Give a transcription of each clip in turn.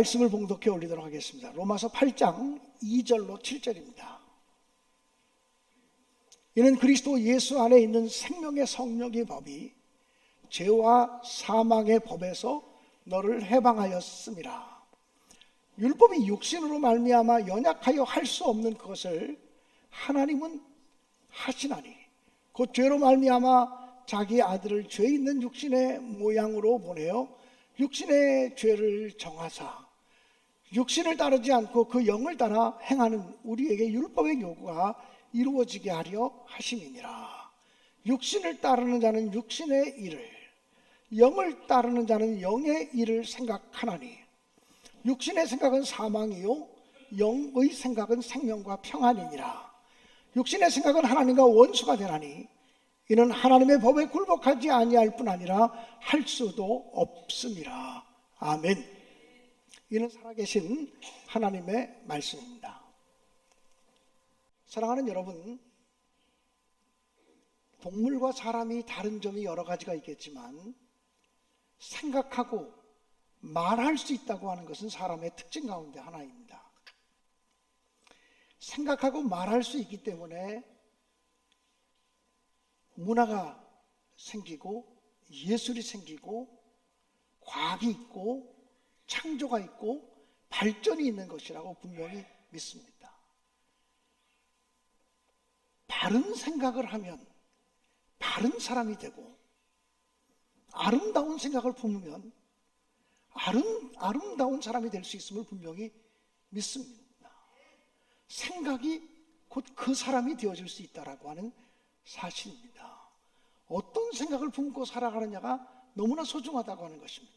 말씀을 봉독해 올리도록 하겠습니다. 로마서 8장 2절로 7절입니다. 이는 그리스도 예수 안에 있는 생명의 성령의 법이 죄와 사망의 법에서 너를 해방하였음이라. 율법이 육신으로 말미암아 연약하여 할 수 없는 것을 하나님은 하시나니 곧 죄로 말미암아 자기 아들을 죄 있는 육신의 모양으로 보내어 육신의 죄를 정하사 육신을 따르지 않고 그 영을 따라 행하는 우리에게 율법의 요구가 이루어지게 하려 하심이니라. 육신을 따르는 자는 육신의 일을, 영을 따르는 자는 영의 일을 생각하나니 육신의 생각은 사망이요 영의 생각은 생명과 평안이니라. 육신의 생각은 하나님과 원수가 되나니 이는 하나님의 법에 굴복하지 아니할 뿐 아니라 할 수도 없음이라. 아멘. 이는 살아계신 하나님의 말씀입니다. 사랑하는 여러분, 동물과 사람이 다른 점이 여러 가지가 있겠지만 생각하고 말할 수 있다고 하는 것은 사람의 특징 가운데 하나입니다. 생각하고 말할 수 있기 때문에 문화가 생기고 예술이 생기고 과학이 있고 창조가 있고 발전이 있는 것이라고 분명히 믿습니다. 바른 생각을 하면 바른 사람이 되고 아름다운 생각을 품으면 아름다운 사람이 될 수 있음을 분명히 믿습니다. 생각이 곧 그 사람이 되어질 수 있다라고 하는 사실입니다. 어떤 생각을 품고 살아가느냐가 너무나 소중하다고 하는 것입니다.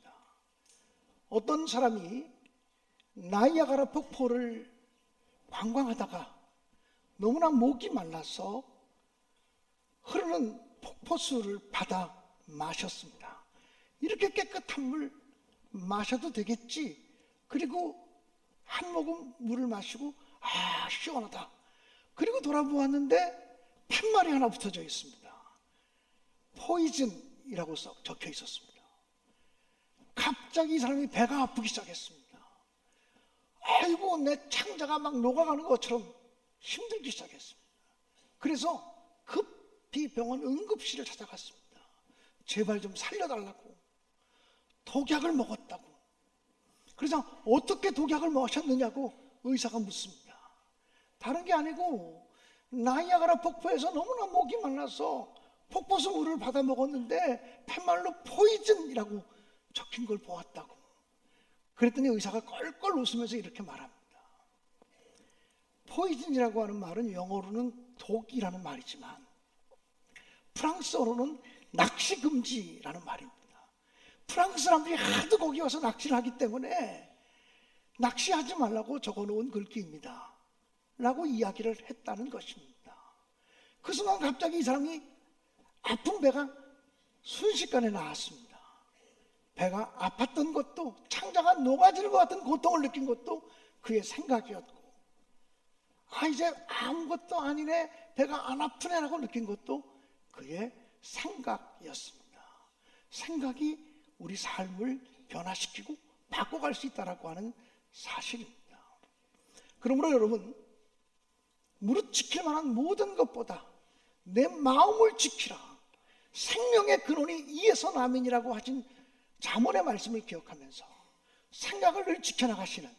어떤 사람이 나이아가라 폭포를 관광하다가 너무나 목이 말라서 흐르는 폭포수를 받아 마셨습니다. 이렇게 깨끗한 물 마셔도 되겠지. 그리고 한 모금 물을 마시고 시원하다. 그리고 돌아보았는데 팻말이 하나 붙어져 있습니다. 포이즌이라고 적혀 있었습니다. 갑자기 이 사람이 배가 아프기 시작했습니다. 아이고, 내 창자가 막 녹아가는 것처럼 힘들기 시작했습니다. 그래서 급히 병원 응급실을 찾아갔습니다. 제발 좀 살려달라고. 독약을 먹었다고. 그래서 어떻게 독약을 마셨느냐고 의사가 묻습니다. 다른 게 아니고 나이아가라 폭포에서 너무나 목이 말라서 폭포수 물을 받아 먹었는데 팻말로 포이즌이라고 적힌 걸 보았다고. 그랬더니 의사가 껄껄 웃으면서 이렇게 말합니다. 포이즌이라고 하는 말은 영어로는 독이라는 말이지만 프랑스어로는 낚시 금지라는 말입니다. 프랑스 사람들이 하도 거기 와서 낚시를 하기 때문에 낚시하지 말라고 적어놓은 글귀입니다 라고 이야기를 했다는 것입니다. 그 순간 갑자기 이 사람이 아픈 배가 순식간에 나았습니다. 배가 아팠던 것도 창자가 녹아지는 것 같은 고통을 느낀 것도 그의 생각이었고, 이제 아무것도 아니네, 배가 안 아프네 라고 느낀 것도 그의 생각이었습니다. 생각이 우리 삶을 변화시키고 바꿔갈 수 있다고 하는 사실입니다. 그러므로 여러분, 무릇 지킬 만한 모든 것보다 내 마음을 지키라. 생명의 근원이 이에서 남이니라고 하신 잠언의 말씀을 기억하면서 생각을 늘 지켜나가시는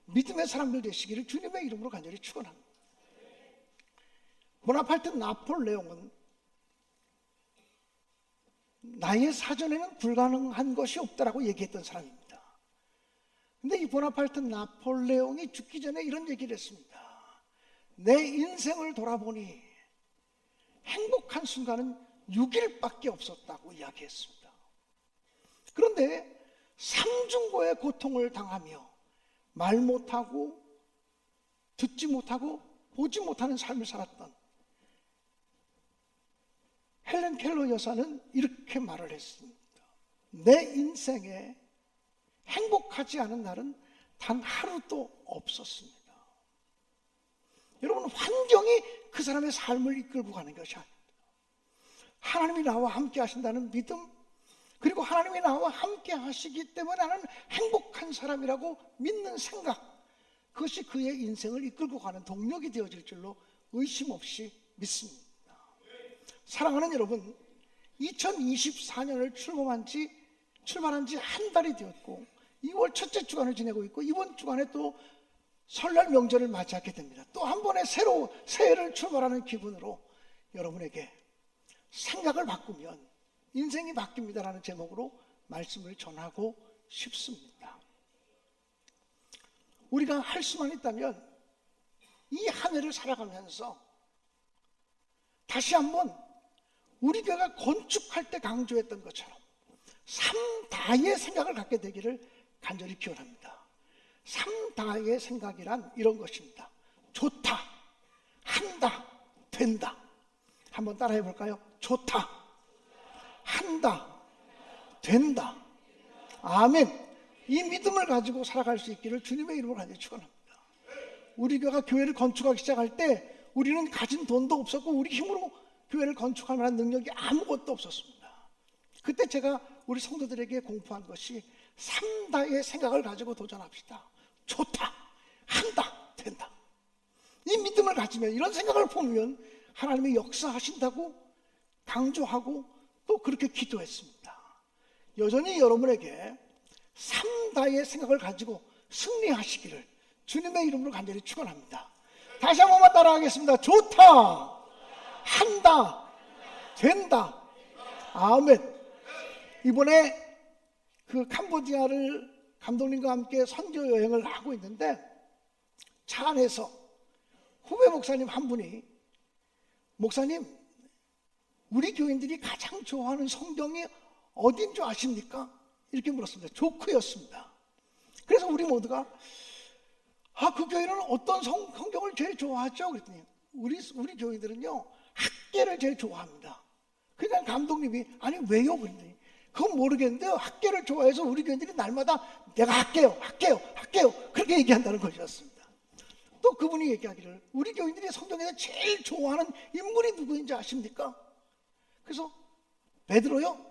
믿음의 사람들 되시기를 주님의 이름으로 간절히 축원합니다. 보나파르트 나폴레옹은 나의 사전에는 불가능한 것이 없다라고 얘기했던 사람입니다. 근데 이 보나파르트 나폴레옹이 죽기 전에 이런 얘기를 했습니다. 내 인생을 돌아보니 행복한 순간은 6일밖에 없었다고 이야기했습니다. 그런데 삼중고의 고통을 당하며 말 못하고 듣지 못하고 보지 못하는 삶을 살았던 헬렌 켈러 여사는 이렇게 말을 했습니다. 내 인생에 행복하지 않은 날은 단 하루도 없었습니다. 여러분, 환경이 그 사람의 삶을 이끌고 가는 것이 아닙니다. 하나님이 나와 함께 하신다는 믿음, 그리고 하나님이 나와 함께 하시기 때문에 나는 행복한 사람이라고 믿는 생각, 그것이 그의 인생을 이끌고 가는 동력이 되어질 줄로 의심 없이 믿습니다. 사랑하는 여러분, 2024년을 출발한 지 한 달이 되었고 2월 첫째 주간을 지내고 있고 이번 주간에 또 설날 명절을 맞이하게 됩니다. 또 한 번의 새해를 출발하는 기분으로 여러분에게 생각을 바꾸면 인생이 바뀝니다라는 제목으로 말씀을 전하고 싶습니다. 우리가 할 수만 있다면 이 한 해를 살아가면서 다시 한번 우리 교회가 건축할 때 강조했던 것처럼 3다의 생각을 갖게 되기를 간절히 기원합니다. 3다의 생각이란 이런 것입니다. 좋다, 한다, 된다. 한번 따라해 볼까요? 좋다, 한다, 된다. 아멘. 이 믿음을 가지고 살아갈 수 있기를 주님의 이름으로 간절히 축원합니다. 우리 교회가 교회를 건축하기 시작할 때 우리는 가진 돈도 없었고 우리 힘으로 교회를 건축할 만한 능력이 아무것도 없었습니다. 그때 제가 우리 성도들에게 공포한 것이 3다의 생각을 가지고 도전합시다. 좋다, 한다, 된다. 이 믿음을 가지면, 이런 생각을 보면 하나님이 역사하신다고 강조하고 또 그렇게 기도했습니다. 여전히 여러분에게 3다의 생각을 가지고 승리하시기를 주님의 이름으로 간절히 축원합니다. 다시 한 번만 따라하겠습니다. 좋다, 한다, 된다. 아멘. 이번에 그 캄보디아를 감독님과 함께 선교 여행을 하고 있는데 차 안에서 후배 목사님 한 분이, 목사님, 우리 교인들이 가장 좋아하는 성경이 어딘 줄 아십니까? 이렇게 물었습니다. 조크였습니다. 그래서 우리 모두가 그 교회는 어떤 성경을 제일 좋아하죠? 그랬더니 우리 교인들은요 학계를 제일 좋아합니다. 그러니까 감독님이 아니 왜요? 그랬더니 그건 모르겠는데요, 학계를 좋아해서 우리 교인들이 날마다 내가 할게요 그렇게 얘기한다는 것이었습니다. 또 그분이 얘기하기를 우리 교인들이 성경에서 제일 좋아하는 인물이 누구인지 아십니까? 그래서 베드로요?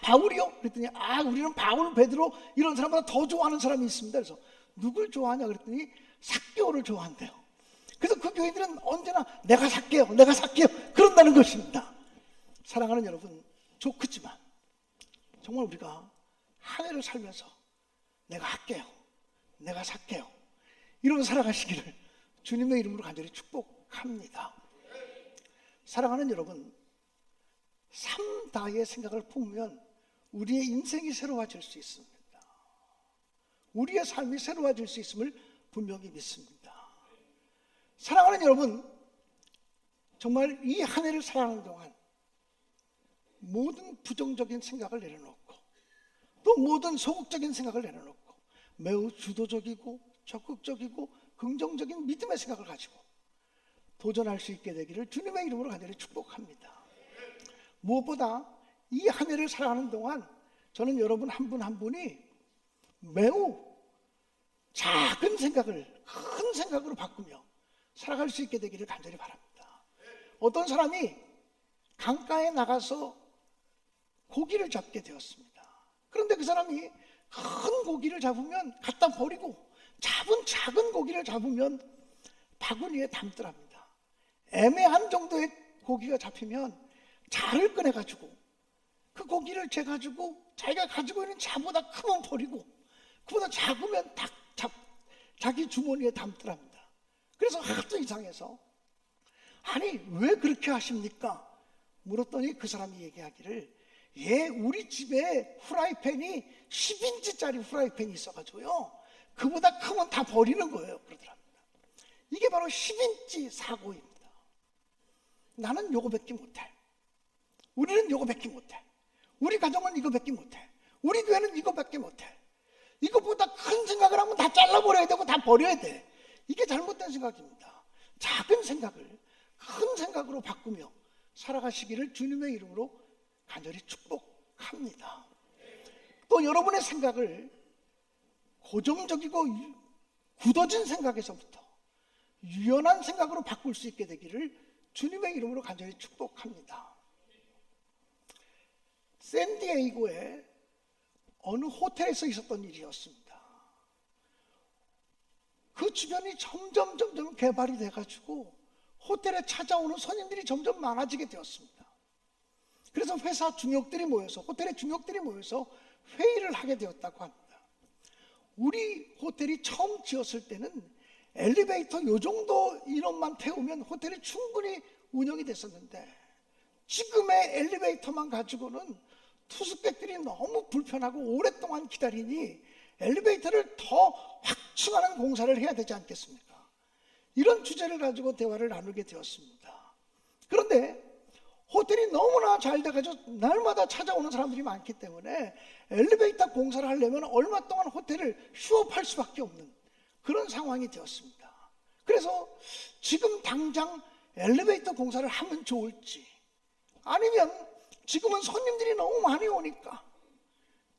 바울이요? 그랬더니 우리는 바울, 베드로 이런 사람보다 더 좋아하는 사람이 있습니다. 그래서 누굴 좋아하냐 그랬더니 삭개오를 좋아한대요. 그래서 그 교인들은 언제나 내가 삭개요 그런다는 것입니다. 사랑하는 여러분, 좋겠지만 정말 우리가 한 해를 살면서 내가 할게요, 내가 삭개요, 이런 살아가시기를 주님의 이름으로 간절히 축복합니다. 사랑하는 여러분, 3다의 생각을 품으면 우리의 인생이 새로워질 수 있습니다. 우리의 삶이 새로워질 수 있음을 분명히 믿습니다. 사랑하는 여러분, 정말 이 한 해를 살아가는 동안 모든 부정적인 생각을 내려놓고 또 모든 소극적인 생각을 내려놓고 매우 주도적이고 적극적이고 긍정적인 믿음의 생각을 가지고 도전할 수 있게 되기를 주님의 이름으로 간절히 축복합니다. 무엇보다 이 한 해를 살아가는 동안 저는 여러분 한 분 한 분이 매우 작은 생각을 큰 생각으로 바꾸며 살아갈 수 있게 되기를 간절히 바랍니다. 어떤 사람이 강가에 나가서 고기를 잡게 되었습니다. 그런데 그 사람이 큰 고기를 잡으면 갖다 버리고 잡은 작은 고기를 잡으면 바구니에 담더랍니다. 애매한 정도의 고기가 잡히면 자를 꺼내가지고 그 고기를 재가지고 자기가 가지고 있는 자보다 크면 버리고 그보다 작으면 자기 주머니에 담더랍니다. 그래서 하도 이상해서 아니 왜 그렇게 하십니까? 물었더니 그 사람이 얘기하기를 우리 집에 후라이팬이 10인치짜리 후라이팬이 있어가지고요 그보다 크면 다 버리는 거예요 그러더랍니다. 이게 바로 10인치 사고입니다. 나는 요거밖에 못해, 우리는 요거밖에 못해, 우리 가정은 이거밖에 못해, 우리 교회는 이거밖에 못해, 이거보다 큰 생각을 하면 다 잘라버려야 되고 다 버려야 돼. 이게 잘못된 생각입니다. 작은 생각을 큰 생각으로 바꾸며 살아가시기를 주님의 이름으로 간절히 축복합니다. 또 여러분의 생각을 고정적이고 굳어진 생각에서부터 유연한 생각으로 바꿀 수 있게 되기를 주님의 이름으로 간절히 축복합니다. 샌디에이고에 어느 호텔에서 있었던 일이었습니다. 그 주변이 점점 개발이 돼가지고 호텔에 찾아오는 손님들이 점점 많아지게 되었습니다. 그래서 회사 중역들이 모여서, 호텔의 중역들이 모여서 회의를 하게 되었다고 합니다. 우리 호텔이 처음 지었을 때는 엘리베이터 요 정도 인원만 태우면 호텔이 충분히 운영이 됐었는데, 지금의 엘리베이터만 가지고는 투숙객들이 너무 불편하고 오랫동안 기다리니 엘리베이터를 더 확충하는 공사를 해야 되지 않겠습니까? 이런 주제를 가지고 대화를 나누게 되었습니다. 그런데 호텔이 너무나 잘 돼가지고 날마다 찾아오는 사람들이 많기 때문에 엘리베이터 공사를 하려면 얼마 동안 호텔을 휴업할 수밖에 없는 그런 상황이 되었습니다. 그래서 지금 당장 엘리베이터 공사를 하면 좋을지, 아니면 지금은 손님들이 너무 많이 오니까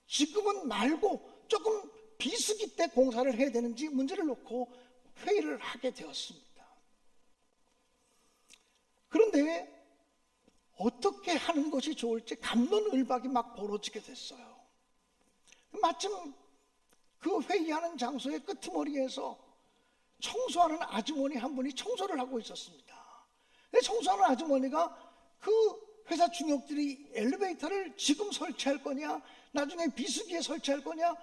지금은 말고 조금 비수기 때 공사를 해야 되는지 문제를 놓고 회의를 하게 되었습니다. 그런데 어떻게 하는 것이 좋을지 갑론을박이 막 벌어지게 됐어요. 마침 그 회의하는 장소의 끄트머리에서 청소하는 아주머니 한 분이 청소를 하고 있었습니다. 청소하는 아주머니가 그 회사 중역들이 엘리베이터를 지금 설치할 거냐, 나중에 비수기에 설치할 거냐,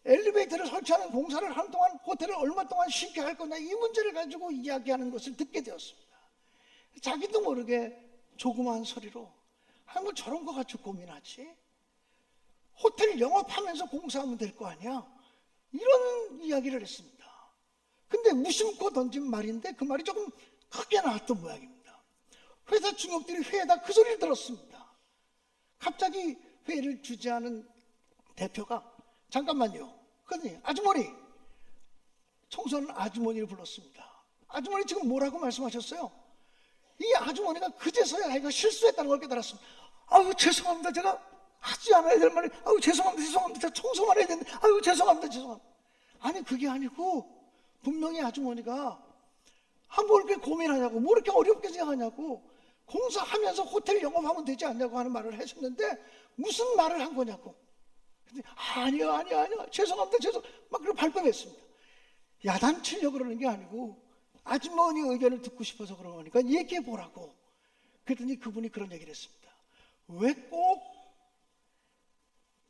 엘리베이터를 설치하는 공사를 하는 동안 호텔을 얼마 동안 쉬게 할 거냐, 이 문제를 가지고 이야기하는 것을 듣게 되었습니다. 자기도 모르게 조그마한 소리로, 뭐 저런 거 가지고 고민하지? 호텔 영업하면서 공사하면 될 거 아니야? 이런 이야기를 했습니다. 근데 무심코 던진 말인데 그 말이 조금 크게 나왔던 모양입니다. 회사 중역들이 회에다 그 소리를 들었습니다. 갑자기 회의를 주재하는 대표가 잠깐만요. 그러더니 아주머니, 청소하는 아주머니를 불렀습니다. 아주머니 지금 뭐라고 말씀하셨어요? 이 아주머니가 그제서야 자기가 실수했다는 걸 깨달았습니다. 아유 죄송합니다. 제가 하지 않아야 될 말이, 아유 죄송합니다. 제가 청소만 해야 되는데, 아유 죄송합니다. 아니 그게 아니고, 분명히 아주머니가 뭐 이렇게 고민하냐고, 뭐 이렇게 어렵게 생각하냐고, 공사하면서 호텔 영업하면 되지 않냐고 하는 말을 하셨는데 무슨 말을 한 거냐고. 아니요 죄송합니다. 막 그렇게 발뺌했습니다. 야단치려고 그러는 게 아니고 아주머니 의견을 듣고 싶어서 그러니까 얘기해 보라고. 그랬더니 그분이 그런 얘기를 했습니다. 왜 꼭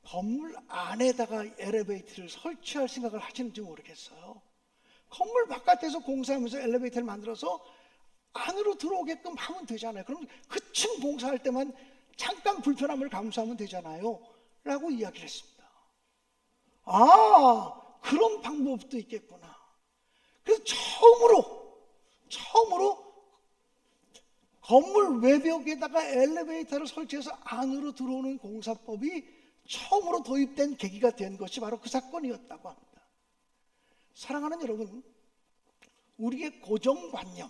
건물 안에다가 엘리베이터를 설치할 생각을 하시는지 모르겠어요. 건물 바깥에서 공사하면서 엘리베이터를 만들어서 안으로 들어오게끔 하면 되잖아요. 그럼 그 층 공사할 때만 잠깐 불편함을 감수하면 되잖아요 라고 이야기를 했습니다. 아, 그런 방법도 있겠구나. 그래서 처음으로 건물 외벽에다가 엘리베이터를 설치해서 안으로 들어오는 공사법이 처음으로 도입된 계기가 된 것이 바로 그 사건이었다고 합니다. 사랑하는 여러분, 우리의 고정관념,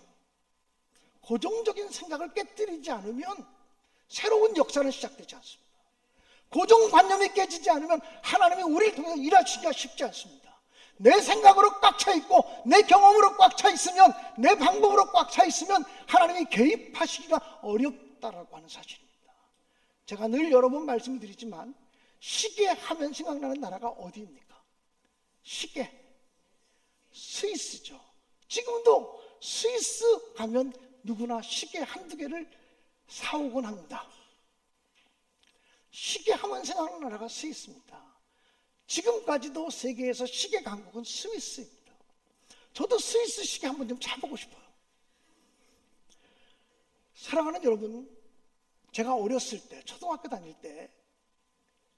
고정적인 생각을 깨뜨리지 않으면 새로운 역사는 시작되지 않습니다. 고정관념이 깨지지 않으면 하나님이 우리를 통해서 일하시기가 쉽지 않습니다. 내 생각으로 꽉 차 있고 내 경험으로 꽉 차 있으면, 내 방법으로 꽉 차 있으면 하나님이 개입하시기가 어렵다라고 하는 사실입니다. 제가 늘 여러 번 말씀드리지만 시계 하면 생각나는 나라가 어디입니까? 시계, 스위스죠. 지금도 스위스 가면 누구나 시계 한두 개를 사오곤 합니다. 시계 하면 생각나는 나라가 스위스입니다. 지금까지도 세계에서 시계 강국은 스위스입니다. 저도 스위스 시계 한번 좀 차보고 싶어요. 사랑하는 여러분, 제가 어렸을 때, 초등학교 다닐 때,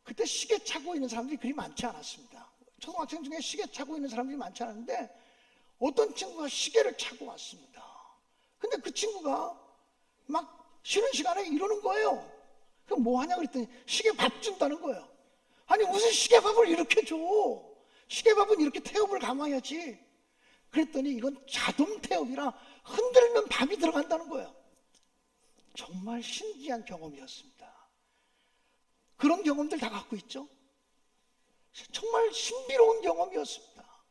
그때 시계 차고 있는 사람들이 그리 많지 않았습니다. 초등학생 중에 시계 차고 있는 사람들이 많지 않은데 어떤 친구가 시계를 차고 왔습니다. 근데 그 친구가 막 쉬는 시간에 이러는 거예요. 그럼 뭐 하냐 그랬더니 시계 밥 준다는 거예요. 아니 무슨 시계 밥을 이렇게 줘? 시계 밥은 이렇게 태엽을 감아야지. 그랬더니 이건 자동 태엽이라 흔들면 밥이 들어간다는 거예요. 정말 신기한 경험이었습니다. 그런 경험들 다 갖고 있죠? 정말 신비로운 경험이었습니다.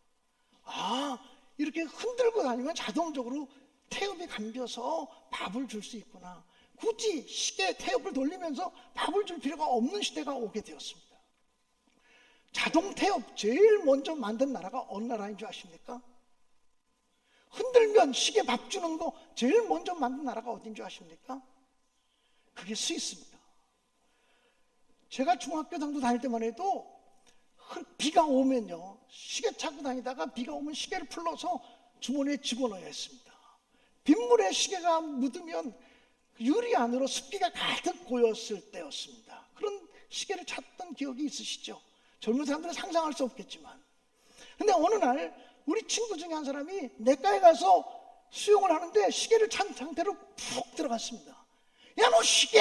아, 이렇게 흔들고 다니면 자동적으로 태엽이 감겨서 밥을 줄 수 있구나. 굳이 시계 태엽을 돌리면서 밥을 줄 필요가 없는 시대가 오게 되었습니다. 자동 태엽 제일 먼저 만든 나라가 어느 나라인 줄 아십니까? 흔들면 시계 밥 주는 거 제일 먼저 만든 나라가 어딘 줄 아십니까? 그게 스위스입니다. 제가 중학교 정도 다닐 때만 해도 비가 오면요, 시계 차고 다니다가 비가 오면 시계를 풀러서 주머니에 집어넣어야 했습니다. 빗물에 시계가 묻으면 유리 안으로 습기가 가득 고였을 때였습니다. 그런 시계를 찾던 기억이 있으시죠? 젊은 사람들은 상상할 수 없겠지만. 근데 어느 날 우리 친구 중에 한 사람이 내과에 가서 수영을 하는데 시계를 찬 상태로 푹 들어갔습니다. 야, 너 시계!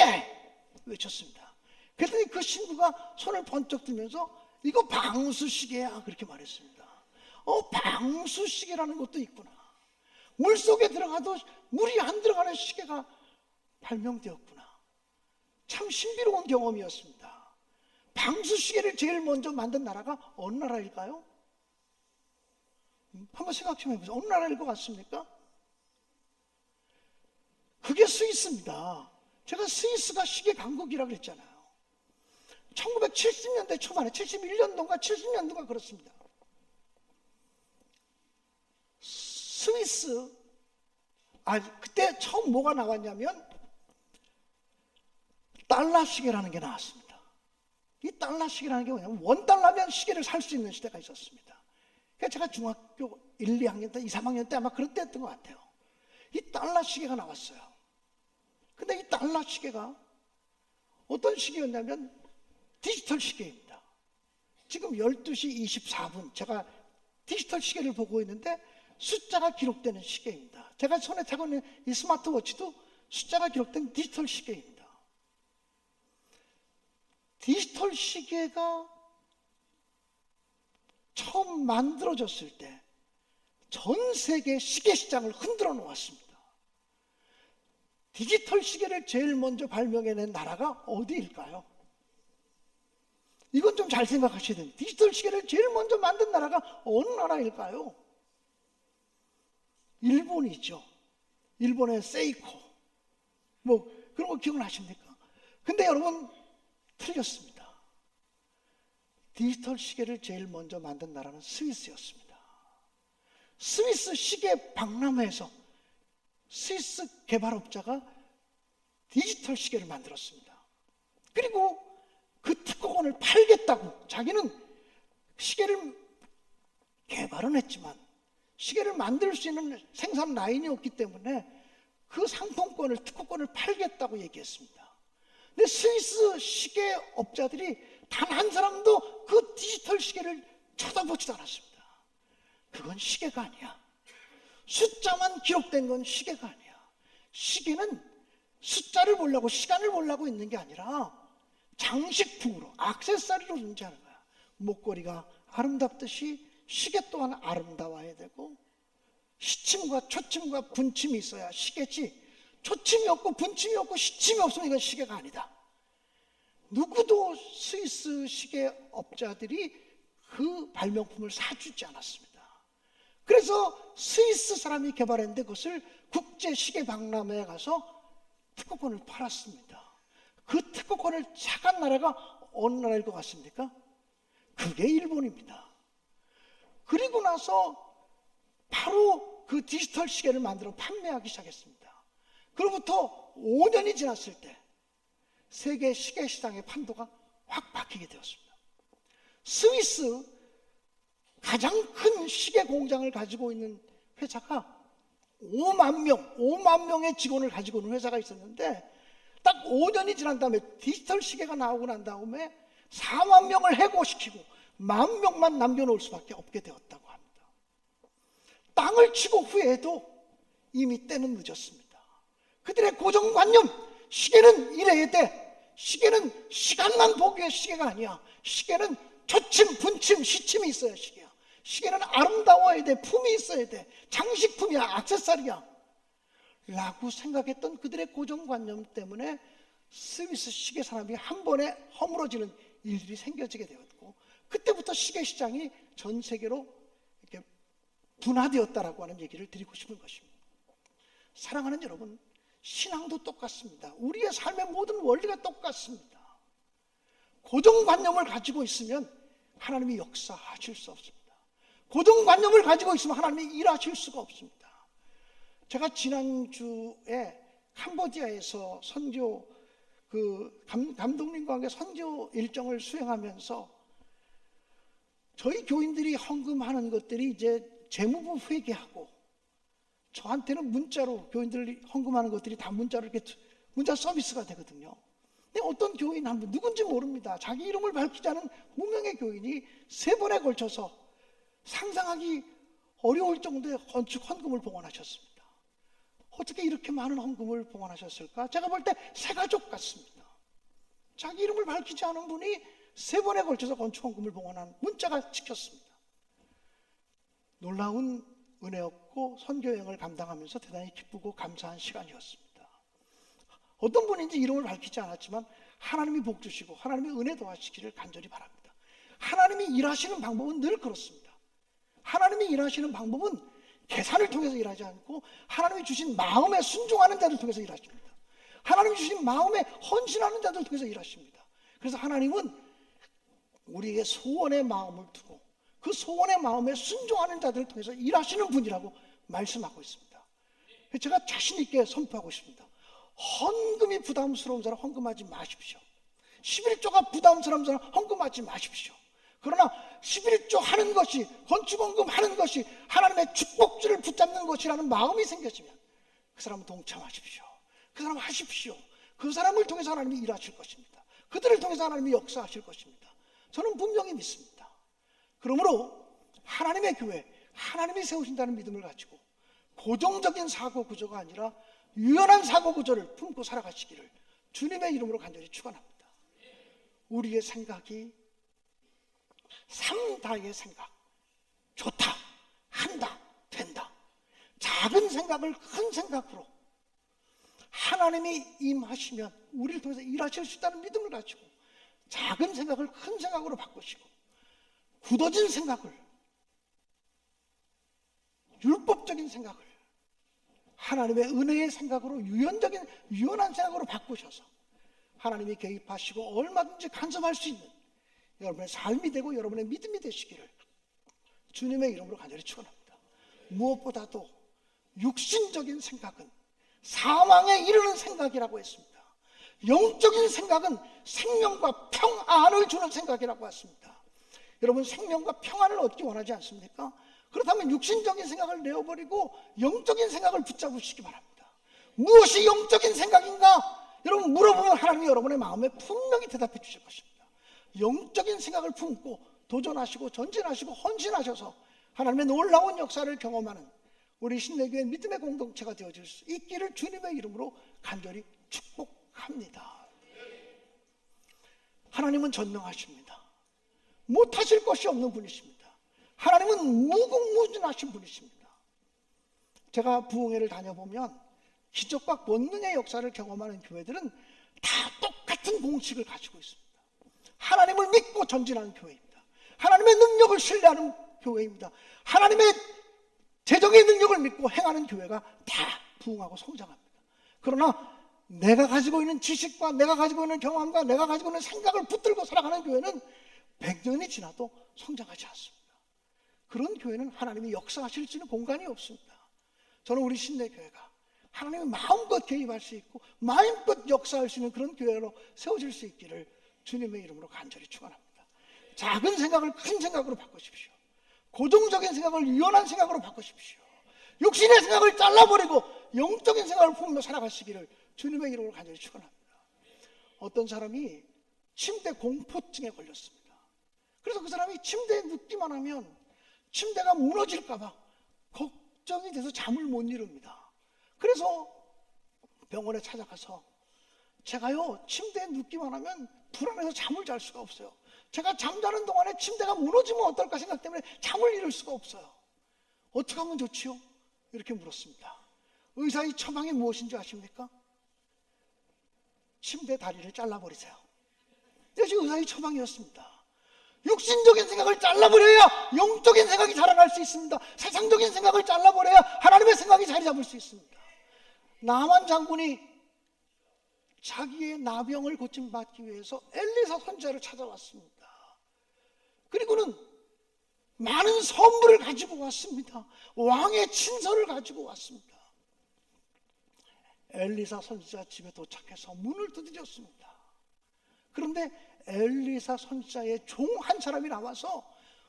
외쳤습니다. 그랬더니 그 친구가 손을 번쩍 들면서 이거 방수시계야, 그렇게 말했습니다. 방수시계라는 것도 있구나. 물속에 들어가도 물이 안 들어가는 시계가 발명되었구나. 참 신비로운 경험이었습니다. 방수시계를 제일 먼저 만든 나라가 어느 나라일까요? 한번 생각 좀 해보세요. 어느 나라일 것 같습니까? 그게 스위스입니다. 제가 스위스가 시계 강국이라고 그랬잖아요. 1970년대 초반에 71년도인가 70년도가 그렇습니다. 스위스, 그때 처음 뭐가 나왔냐면 달러 시계라는 게 나왔습니다. 이 달러 시계라는 게 뭐냐면 $1면 시계를 살 수 있는 시대가 있었습니다. 그러니까 제가 중학교 1, 2학년 때, 2, 3학년 때 아마 그런 때였던 것 같아요. 이 달러 시계가 나왔어요. 근데 이 달러 시계가 어떤 시계였냐면 디지털 시계입니다. 지금 12시 24분 제가 디지털 시계를 보고 있는데 숫자가 기록되는 시계입니다. 제가 손에 차고 있는 이 스마트워치도 숫자가 기록된 디지털 시계입니다. 디지털 시계가 처음 만들어졌을 때 전 세계 시계 시장을 흔들어 놓았습니다. 디지털 시계를 제일 먼저 발명해낸 나라가 어디일까요? 이건 좀 잘 생각하셔야 됩니다. 디지털 시계를 제일 먼저 만든 나라가 어느 나라일까요? 일본이죠. 일본의 세이코. 그런 거 기억나십니까? 근데 여러분, 틀렸습니다. 디지털 시계를 제일 먼저 만든 나라는 스위스였습니다. 스위스 시계 박람회에서 스위스 개발업자가 디지털 시계를 만들었습니다. 그리고 그 특허권을 팔겠다고, 자기는 시계를 개발은 했지만 시계를 만들 수 있는 생산 라인이 없기 때문에 그 상품권을, 특허권을 팔겠다고 얘기했습니다. 근데 스위스 시계 업자들이 단 한 사람도 그 디지털 시계를 쳐다보지도 않았습니다. 그건 시계가 아니야. 숫자만 기록된 건 시계가 아니야. 시계는 숫자를 보려고, 시간을 보려고 있는 게 아니라 장식품으로, 액세서리로 존재하는 거야. 목걸이가 아름답듯이 시계 또한 아름다워야 되고, 시침과 초침과 분침이 있어야 시계지, 초침이 없고 분침이 없고 시침이 없으면 이건 시계가 아니다. 누구도 스위스 시계 업자들이 그 발명품을 사주지 않았습니다. 그래서 스위스 사람이 개발했는데 그것을 국제 시계 박람회에 가서 특허권을 팔았습니다. 그 특허권을 사간 나라가 어느 나라일 것 같습니까? 그게 일본입니다. 그리고 나서 바로 그 디지털 시계를 만들어 판매하기 시작했습니다. 그로부터 5년이 지났을 때 세계 시계 시장의 판도가 확 바뀌게 되었습니다. 스위스 가장 큰 시계 공장을 가지고 있는 회사가 5만 명의 직원을 가지고 있는 회사가 있었는데, 딱 5년이 지난 다음에 디지털 시계가 나오고 난 다음에 4만 명을 해고시키고 10,000명만 남겨놓을 수밖에 없게 되었다고 합니다. 땅을 치고 후회해도 이미 때는 늦었습니다. 그들의 고정관념, 시계는 이래야 돼. 시계는 시간만 보기 위해 시계가 아니야. 시계는 초침, 분침, 시침이 있어야 시계야. 시계는 아름다워야 돼. 품이 있어야 돼. 장식품이야. 액세서리야. 라고 생각했던 그들의 고정관념 때문에 스위스 시계 산업이 한 번에 허물어지는 일들이 생겨지게 되었고, 그때부터 시계 시장이 전 세계로 이렇게 분화되었다라고 하는 얘기를 드리고 싶은 것입니다. 사랑하는 여러분, 신앙도 똑같습니다. 우리의 삶의 모든 원리가 똑같습니다. 고정관념을 가지고 있으면 하나님이 역사하실 수 없습니다. 고정관념을 가지고 있으면 하나님이 일하실 수가 없습니다. 제가 지난주에 캄보디아에서 선교 감독님과 함께 선교 일정을 수행하면서 저희 교인들이 헌금하는 것들이 이제 재무부 회계하고 저한테는 문자로 교인들이 헌금하는 것들이 다 문자로 이렇게 문자 서비스가 되거든요. 근데 어떤 교인 한 분, 누군지 모릅니다. 자기 이름을 밝히지 않은 무명의 교인이 3번에 걸쳐서 상상하기 어려울 정도의 건축 헌금을 봉헌하셨습니다. 어떻게 이렇게 많은 헌금을 봉헌하셨을까? 제가 볼 때 새 가족 같습니다. 자기 이름을 밝히지 않은 분이 3번에 걸쳐서 건축 헌금을 봉헌한 문자가 찍혔습니다. 놀라운 은혜였고 선교여행을 감당하면서 대단히 기쁘고 감사한 시간이었습니다. 어떤 분인지 이름을 밝히지 않았지만 하나님이 복 주시고 하나님이 은혜 더하시기를 간절히 바랍니다. 하나님이 일하시는 방법은 늘 그렇습니다. 하나님이 일하시는 방법은 계산을 통해서 일하지 않고 하나님이 주신 마음에 순종하는 자들 통해서 일하십니다. 하나님이 주신 마음에 헌신하는 자들 통해서 일하십니다. 그래서 하나님은 우리에게 소원의 마음을 두고 그 소원의 마음에 순종하는 자들을 통해서 일하시는 분이라고 말씀하고 있습니다. 제가 자신 있게 선포하고 싶습니다. 헌금이 부담스러운 사람 헌금하지 마십시오. 11조가 부담스러운 사람 헌금하지 마십시오. 그러나 11조 하는 것이, 건축헌금 하는 것이 하나님의 축복주를 붙잡는 것이라는 마음이 생겨지면 그 사람은 동참하십시오. 그 사람 하십시오. 그 사람을 통해서 하나님이 일하실 것입니다. 그들을 통해서 하나님이 역사하실 것입니다. 저는 분명히 믿습니다. 그러므로 하나님의 교회, 하나님이 세우신다는 믿음을 가지고 고정적인 사고 구조가 아니라 유연한 사고 구조를 품고 살아가시기를 주님의 이름으로 간절히 축원합니다. 우리의 생각이 삼다의 생각, 좋다, 한다, 된다. 작은 생각을 큰 생각으로 하나님이 임하시면 우리를 통해서 일하실 수 있다는 믿음을 가지고 작은 생각을 큰 생각으로 바꾸시고 굳어진 생각을, 율법적인 생각을 하나님의 은혜의 생각으로 유연한 생각으로 바꾸셔서 하나님이 개입하시고 얼마든지 간섭할 수 있는 여러분의 삶이 되고 여러분의 믿음이 되시기를 주님의 이름으로 간절히 축원합니다. 무엇보다도 육신적인 생각은 사망에 이르는 생각이라고 했습니다. 영적인 생각은 생명과 평안을 주는 생각이라고 했습니다. 여러분 생명과 평안을 얻기 원하지 않습니까? 그렇다면 육신적인 생각을 내어버리고 영적인 생각을 붙잡으시기 바랍니다. 무엇이 영적인 생각인가? 여러분 물어보면 하나님이 여러분의 마음에 분명히 대답해 주실 것입니다. 영적인 생각을 품고 도전하시고 전진하시고 헌신하셔서 하나님의 놀라운 역사를 경험하는 우리 신내교회 믿음의 공동체가 되어질 수 있기를 주님의 이름으로 간절히 축복합니다. 하나님은 전능하십니다. 못하실 것이 없는 분이십니다. 하나님은 무궁무진하신 분이십니다. 제가 부흥회를 다녀보면 기적과 권능의 역사를 경험하는 교회들은 다 똑같은 공식을 가지고 있습니다. 하나님을 믿고 전진하는 교회입니다. 하나님의 능력을 신뢰하는 교회입니다. 하나님의 재정의 능력을 믿고 행하는 교회가 다 부흥하고 성장합니다. 그러나 내가 가지고 있는 지식과 내가 가지고 있는 경험과 내가 가지고 있는 생각을 붙들고 살아가는 교회는 100년이 지나도 성장하지 않습니다. 그런 교회는 하나님이 역사하실 수 있는 공간이 없습니다. 저는 우리 신내교회가 하나님이 마음껏 개입할 수 있고 마음껏 역사할 수 있는 그런 교회로 세워질 수 있기를 주님의 이름으로 간절히 축원합니다. 작은 생각을 큰 생각으로 바꾸십시오. 고정적인 생각을 유연한 생각으로 바꾸십시오. 육신의 생각을 잘라버리고 영적인 생각을 품으며 살아가시기를 주님의 이름으로 간절히 축원합니다. 어떤 사람이 침대 공포증에 걸렸습니다. 그래서 그 사람이 침대에 눕기만 하면 침대가 무너질까봐 걱정이 돼서 잠을 못 이룹니다. 그래서 병원에 찾아가서 제가요 침대에 눕기만 하면 불안해서 잠을 잘 수가 없어요. 제가 잠자는 동안에 침대가 무너지면 어떨까 생각 때문에 잠을 이룰 수가 없어요. 어떻게 하면 좋지요? 이렇게 물었습니다. 의사의 처방이 무엇인지 아십니까? 침대 다리를 잘라버리세요. 이것이 의사의 처방이었습니다. 육신적인 생각을 잘라버려야 영적인 생각이 자라날 수 있습니다. 세상적인 생각을 잘라버려야 하나님의 생각이 자리 잡을 수 있습니다. 나만 장군이 자기의 나병을 고침받기 위해서 엘리사 선지자를 찾아왔습니다. 그리고는 많은 선물을 가지고 왔습니다. 왕의 친서를 가지고 왔습니다. 엘리사 선지자 집에 도착해서 문을 두드렸습니다. 그런데 엘리사 선지자의 종 한 사람이 나와서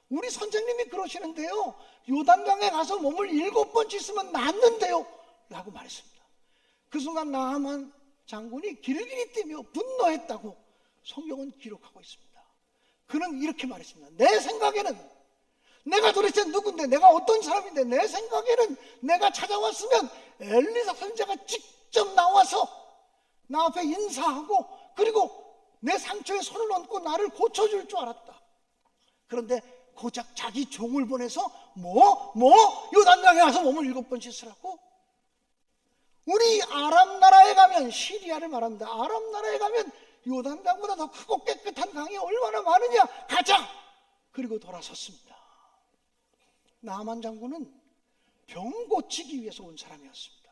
우리 선생님이 그러시는데요, 요단강에 가서 몸을 7번 씻으면 낫는데요 라고 말했습니다. 그 순간 나하만 장군이 길길이 뛰며 분노했다고 성경은 기록하고 있습니다. 그는 이렇게 말했습니다. 내 생각에는 내가 도대체 누군데, 내가 어떤 사람인데, 내 생각에는 내가 찾아왔으면 엘리사 선지자가 직접 나와서 나 앞에 인사하고 그리고 내 상처에 손을 얹고 나를 고쳐줄 줄 알았다. 그런데 고작 자기 종을 보내서 요단강에 가서 몸을 7번 씻으라고? 우리 아람 나라에 가면, 시리아를 말합니다. 아람 나라에 가면 요단강보다 더 크고 깨끗한 강이 얼마나 많으냐, 가자! 그리고 돌아섰습니다. 나만 장군은 병 고치기 위해서 온 사람이었습니다.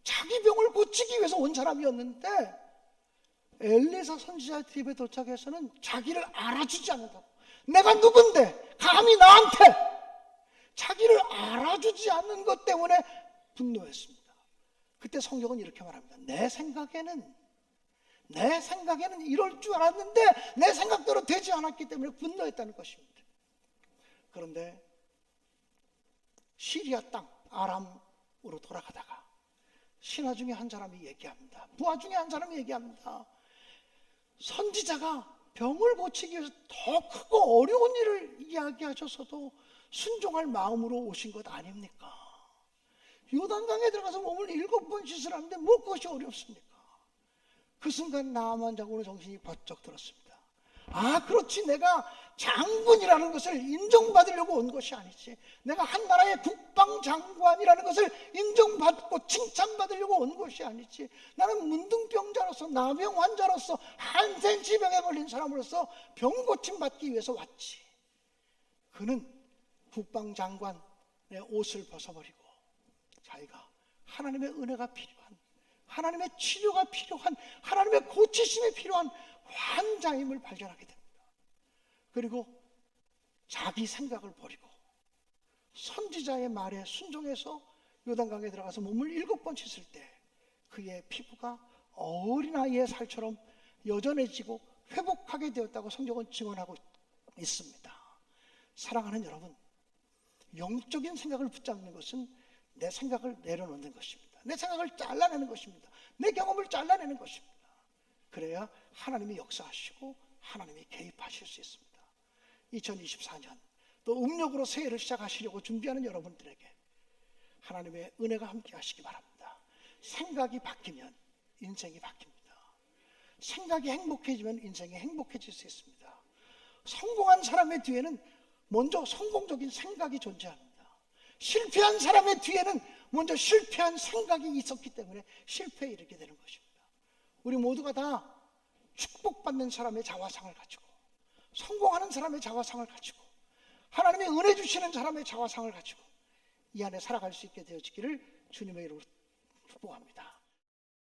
자기 병을 고치기 위해서 온 사람이었는데 엘리사 선지자 집에 도착해서는 자기를 알아주지 않는다고. 내가 누군데 감히 나한테, 자기를 알아주지 않는 것 때문에 분노했습니다. 그때 성경은 이렇게 말합니다. 내 생각에는 이럴 줄 알았는데 내 생각대로 되지 않았기 때문에 분노했다는 것입니다. 그런데 시리아 땅 아람으로 돌아가다가 신하 중에 한 사람이 얘기합니다. 부하 중에 한 사람이 얘기합니다. 선지자가 병을 고치기 위해서 더 크고 어려운 일을 이야기하셔서도 순종할 마음으로 오신 것 아닙니까? 요단강에 들어가서 몸을 7번 씻으라는데 뭐 그것이 어렵습니까? 그 순간 나아만 장군의 정신이 번쩍 들었습니다. 아, 그렇지, 내가 장군이라는 것을 인정받으려고 온 것이 아니지, 내가 한 나라의 국방장관이라는 것을 인정받고 칭찬받으려고 온 것이 아니지, 나는 문둥병자로서, 나병 환자로서, 한센치병에 걸린 사람으로서 병 고침 받기 위해서 왔지. 그는 국방장관의 옷을 벗어버리고 자기가 하나님의 은혜가 필요한, 하나님의 치료가 필요한, 하나님의 고치심이 필요한 환자임을 발견하게 됩니다. 그리고 자기 생각을 버리고 선지자의 말에 순종해서 요단강에 들어가서 몸을 7번 씻을 때 그의 피부가 어린아이의 살처럼 여전해지고 회복하게 되었다고 성경은 증언하고 있습니다. 사랑하는 여러분, 영적인 생각을 붙잡는 것은 내 생각을 내려놓는 것입니다. 내 생각을 잘라내는 것입니다. 내 경험을 잘라내는 것입니다. 그래야 하나님이 역사하시고 하나님이 개입하실 수 있습니다. 2024년 또 음력으로 새해를 시작하시려고 준비하는 여러분들에게 하나님의 은혜가 함께 하시기 바랍니다. 생각이 바뀌면 인생이 바뀝니다. 생각이 행복해지면 인생이 행복해질 수 있습니다. 성공한 사람의 뒤에는 먼저 성공적인 생각이 존재합니다. 실패한 사람의 뒤에는 먼저 실패한 생각이 있었기 때문에 실패에 이르게 되는 것입니다. 우리 모두가 다 축복받는 사람의 자화상을 가지고, 성공하는 사람의 자화상을 가지고, 하나님의 은혜 주시는 사람의 자화상을 가지고 이 안에 살아갈 수 있게 되어지기를 주님의 이름으로 축복합니다.